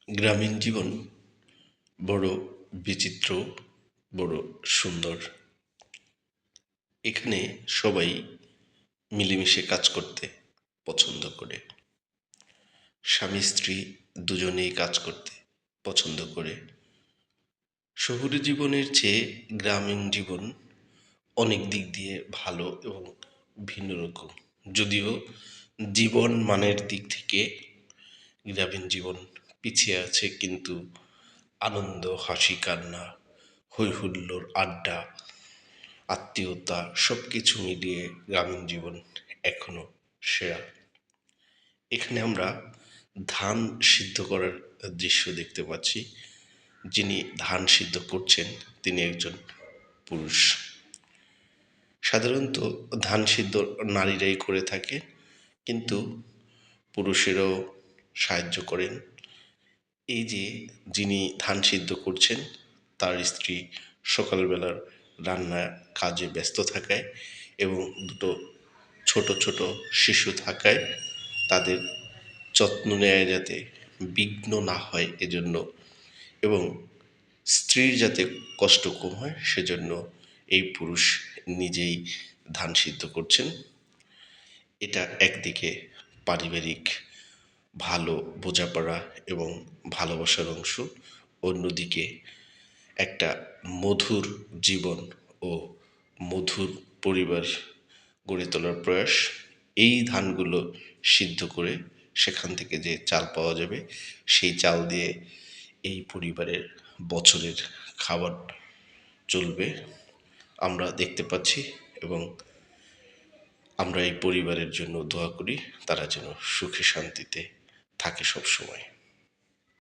গ্রামীণ জীবন বড় বিচিত্র, বড় সুন্দর। এখানে সবাই মিলেমিশে কাজ করতে পছন্দ করে। স্বামী স্ত্রী দুজনেই কাজ করতে পছন্দ করে। শহুরে জীবনের চেয়ে গ্রামীণ জীবন অনেক দিক দিয়ে ভালো এবং ভিন্ন রকম। যদিও জীবন মানের দিক থেকে গ্রামীণ জীবন পিছিয়ে আছে, কিন্তু আনন্দ, হাসি, কান্না, হৈ হুল্লোড়, আড্ডা, আত্মীয়তা সব কিছু মিলিয়ে গ্রামীণ জীবন এখনো সেরা। এখানে আমরা ধান সিদ্ধ করার দৃশ্য দেখতে পাচ্ছি। যিনি ধান সিদ্ধ করছেন তিনি একজন পুরুষ। সাধারণত ধান সিদ্ধ নারীরাই করে থাকে, কিন্তু পুরুষেরাও সাহায্য করেন। এই যে যিনি ধান সিদ্ধ করছেন তার স্ত্রী সকালবেলার রান্না কাজে ব্যস্ত থাকায় এবং দুটো ছোট ছোট শিশু থাকায় তাদের যত্ন নেওয়া যাতে বিঘ্ন না হয় এজন্য, এবং স্ত্রীর যাতে কষ্ট কম হয় সেজন্য এই পুরুষ নিজেই ধান সিদ্ধ করছেন। এটা একদিকে পারিবারিক ভালো বোঝাপড়া এবং ভালোবাসার অংশ, অন্যদিকে একটা মধুর জীবন ও মধুর পরিবার গড়ে তোলার প্রয়াস। এই ধানগুলো সিদ্ধ করে সেখান থেকে যে চাল পাওয়া যাবে সেই চাল দিয়ে এই পরিবারের বছরের খাবার চলবে আমরা দেখতে পাচ্ছি, এবং আমরা এই পরিবারের জন্য দোয়া করি তারা যেন সুখে শান্তিতে থাকে সব সময়।